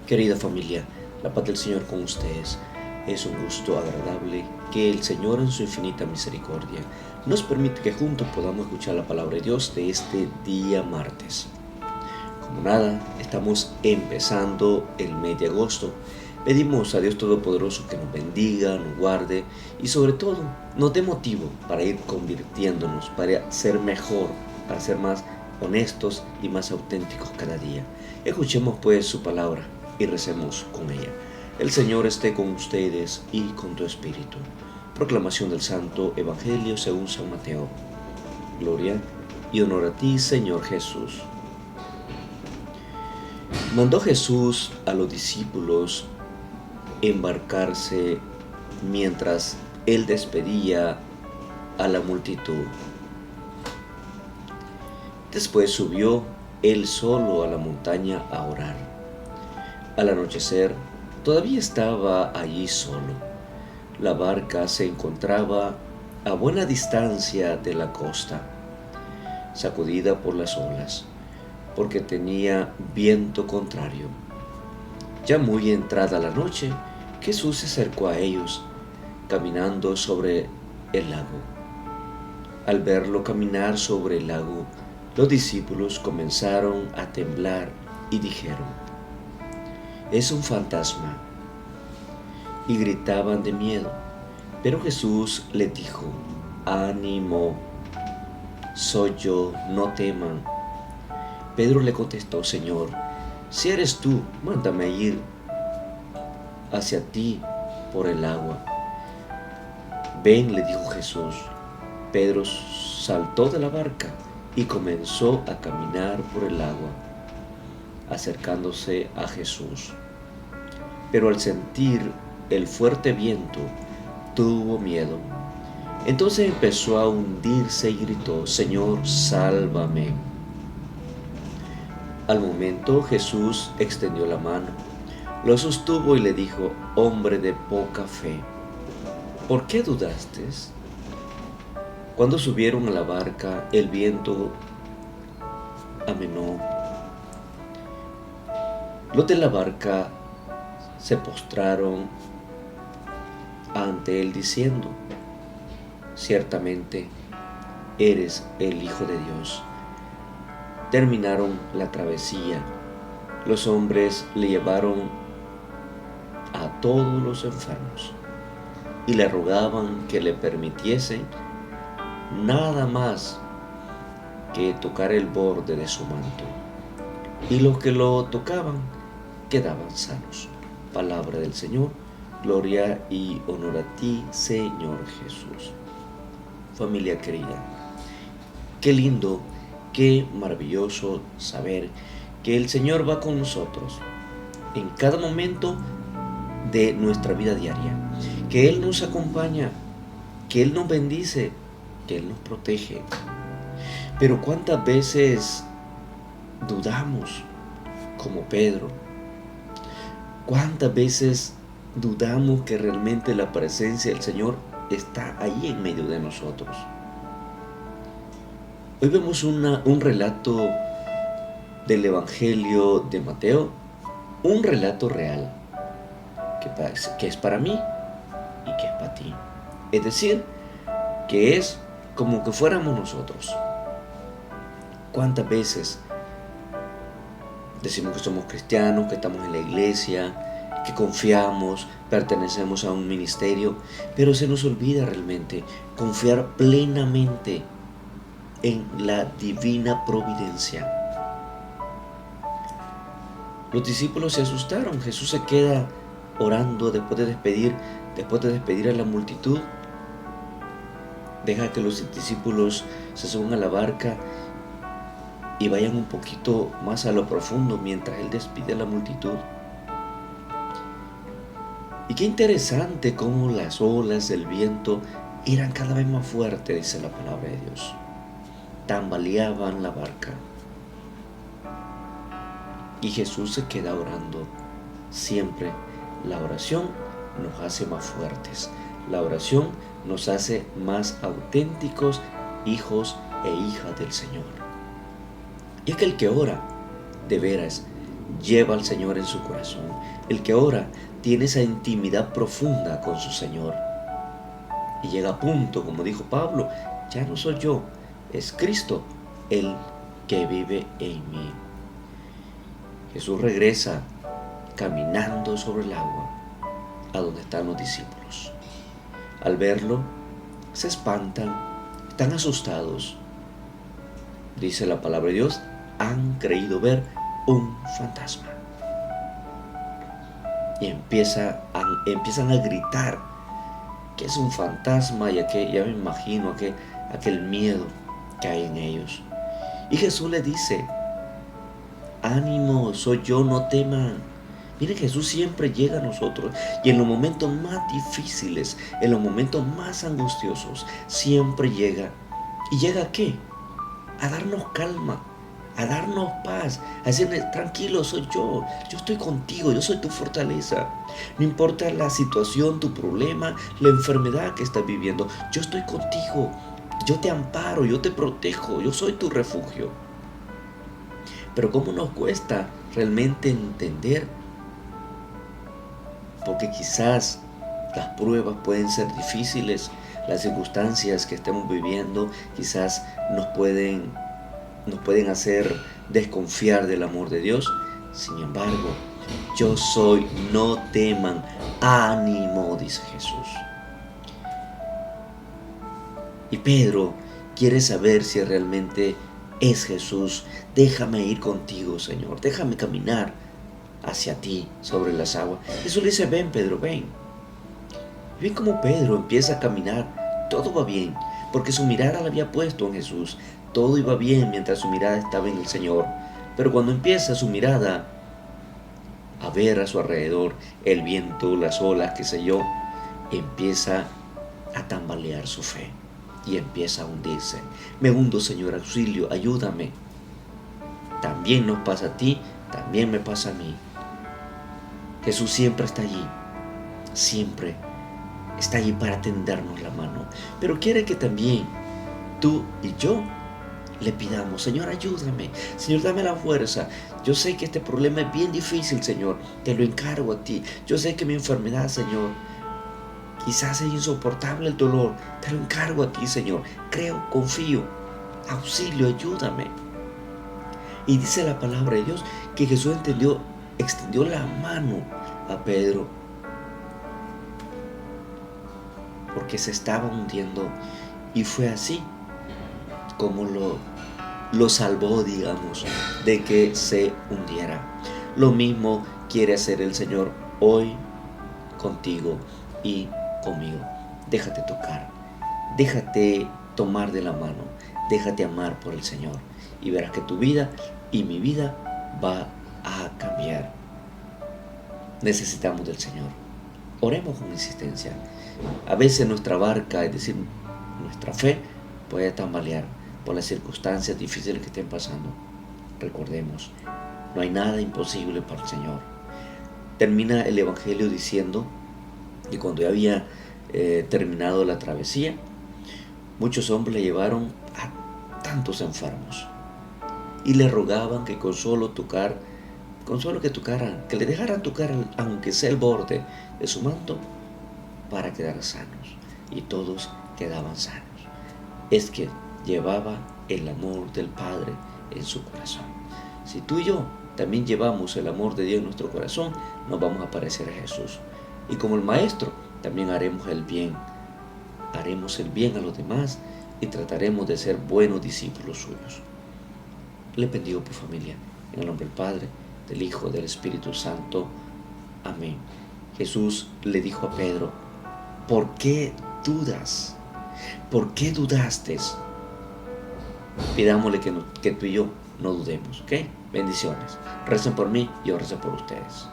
Querida familia, la paz del Señor con ustedes. Es un gusto agradable que el Señor en su infinita misericordia nos permite que juntos podamos escuchar la palabra de Dios de este día martes. Como nada, estamos empezando el mes de agosto. Pedimos a Dios Todopoderoso que nos bendiga, nos guarde y sobre todo nos dé motivo para ir convirtiéndonos, para ser mejor, para ser más honestos y más auténticos cada día. Escuchemos pues su palabra y recemos con ella. El Señor esté con ustedes y con tu espíritu. Proclamación del Santo Evangelio según San Mateo. Gloria y honor a ti, Señor Jesús. Mandó Jesús a los discípulos embarcarse mientras él despedía a la multitud. Después subió él solo a la montaña a orar. Al anochecer, todavía estaba allí solo. La barca se encontraba a buena distancia de la costa, sacudida por las olas, porque tenía viento contrario. Ya muy entrada la noche, Jesús se acercó a ellos, caminando sobre el lago. Al verlo caminar sobre el lago, los discípulos comenzaron a temblar y dijeron: «Es un fantasma», y gritaban de miedo. Pero Jesús les dijo: «Ánimo, soy yo, no teman». Pedro le contestó: «Señor, si eres tú, mándame ir hacia ti por el agua». «Ven», le dijo Jesús. Pedro saltó de la barca y comenzó a caminar por el agua, acercándose a Jesús. Pero al sentir el fuerte viento, tuvo miedo. Entonces empezó a hundirse y gritó: «Señor, sálvame». Al momento Jesús extendió la mano, lo sostuvo y le dijo: «Hombre de poca fe, ¿por qué dudaste?». Cuando subieron a la barca, el viento amenó. Los de la barca se postraron ante él diciendo: «Ciertamente eres el Hijo de Dios». Terminaron la travesía. Los hombres le llevaron a todos los enfermos y le rogaban que le permitiesen nada más que tocar el borde de su manto, y los que lo tocaban quedaban sanos. Palabra del Señor. Gloria y honor a ti, Señor Jesús. Familia querida, qué lindo, qué maravilloso saber que el Señor va con nosotros en cada momento de nuestra vida diaria, que Él nos acompaña, que Él nos bendice, que Él nos protege. Pero ¿cuántas veces dudamos como Pedro? ¿Cuántas veces dudamos que realmente la presencia del Señor está ahí en medio de nosotros? Hoy vemos un relato del Evangelio de Mateo, un relato real, que es para mí y que es para ti. Es decir, que es como que fuéramos nosotros. ¿Cuántas veces decimos que somos cristianos, que estamos en la iglesia, que confiamos, pertenecemos a un ministerio, pero se nos olvida realmente confiar plenamente en la divina providencia? Los discípulos se asustaron. Jesús se queda orando después de despedir a la multitud. Deja que los discípulos se suban a la barca y vayan un poquito más a lo profundo mientras Él despide a la multitud. Y qué interesante cómo las olas del viento eran cada vez más fuertes, dice la palabra de Dios. Tambaleaban la barca. Y Jesús se queda orando. Siempre la oración nos hace más fuertes. La oración nos hace más auténticos hijos e hijas del Señor. Y es que el que ora, de veras, lleva al Señor en su corazón. El que ora tiene esa intimidad profunda con su Señor. Y llega a punto, como dijo Pablo, ya no soy yo, es Cristo el que vive en mí. Jesús regresa caminando sobre el agua a donde están los discípulos. Al verlo, se espantan, están asustados. Dice la palabra de Dios, han creído ver un fantasma. Y empiezan a gritar que es un fantasma, ya me imagino aquel miedo que hay en ellos. Y Jesús les dice, ánimo, soy yo, no teman. Miren, Jesús siempre llega a nosotros y en los momentos más difíciles, en los momentos más angustiosos, siempre llega. ¿Y llega a qué? A darnos calma, a darnos paz, a decirle, tranquilo, soy yo estoy contigo, yo soy tu fortaleza. No importa la situación, tu problema, la enfermedad que estás viviendo, yo estoy contigo, yo te amparo, yo te protejo, yo soy tu refugio. Pero ¿cómo nos cuesta realmente entender? Porque quizás las pruebas pueden ser difíciles, las circunstancias que estemos viviendo quizás nos pueden hacer desconfiar del amor de Dios. Sin embargo, yo soy, no teman, ánimo, dice Jesús. Y Pedro quiere saber si realmente es Jesús. Déjame ir contigo, Señor, déjame caminar hacia ti sobre las aguas. Jesús le dice, ven Pedro, ven. Ven como Pedro empieza a caminar, todo va bien, porque su mirada la había puesto en Jesús. Todo iba bien mientras su mirada estaba en el Señor. Pero cuando empieza su mirada a ver a su alrededor, el viento, las olas, qué sé yo, empieza a tambalear su fe y empieza a hundirse. Me hundo, Señor, auxilio, ayúdame. También nos pasa a ti, también me pasa a mí. Jesús siempre está allí, siempre está allí para tendernos la mano, pero quiere que también tú y yo le pidamos, Señor, ayúdame, Señor, dame la fuerza. Yo sé que este problema es bien difícil, Señor, te lo encargo a ti. Yo sé que mi enfermedad, Señor, quizás es insoportable el dolor, te lo encargo a ti, Señor. Creo, confío, auxilio, ayúdame. Y dice la palabra de Dios que Jesús extendió la mano a Pedro porque se estaba hundiendo, y fue así como lo salvó, digamos, de que se hundiera. Lo mismo quiere hacer el Señor hoy contigo y conmigo. Déjate tocar, déjate tomar de la mano, déjate amar por el Señor y verás que tu vida y mi vida va a cambiar. Necesitamos del Señor. Oremos con insistencia. A veces nuestra barca, es decir, nuestra fe, puede tambalear por las circunstancias difíciles que estén pasando. Recordemos, no hay nada imposible para el Señor. Termina el Evangelio diciendo que cuando ya había terminado la travesía, muchos hombres le llevaron a tantos enfermos y le rogaban que con solo que tocaran, que le dejaran tocar aunque sea el borde de su manto para quedar sanos, y todos quedaban sanos. Es que llevaba el amor del Padre en su corazón. Si tú y yo también llevamos el amor de Dios en nuestro corazón, nos vamos a parecer a Jesús. Y como el Maestro, también haremos el bien a los demás y trataremos de ser buenos discípulos suyos. Le bendigo por familia, en el nombre del Padre, del Hijo, del Espíritu Santo. Amén. Jesús le dijo a Pedro, ¿por qué dudas? ¿Por qué dudaste? Pidámosle que tú y yo no dudemos, ¿ok? Bendiciones. Recen por mí y yo rezo por ustedes.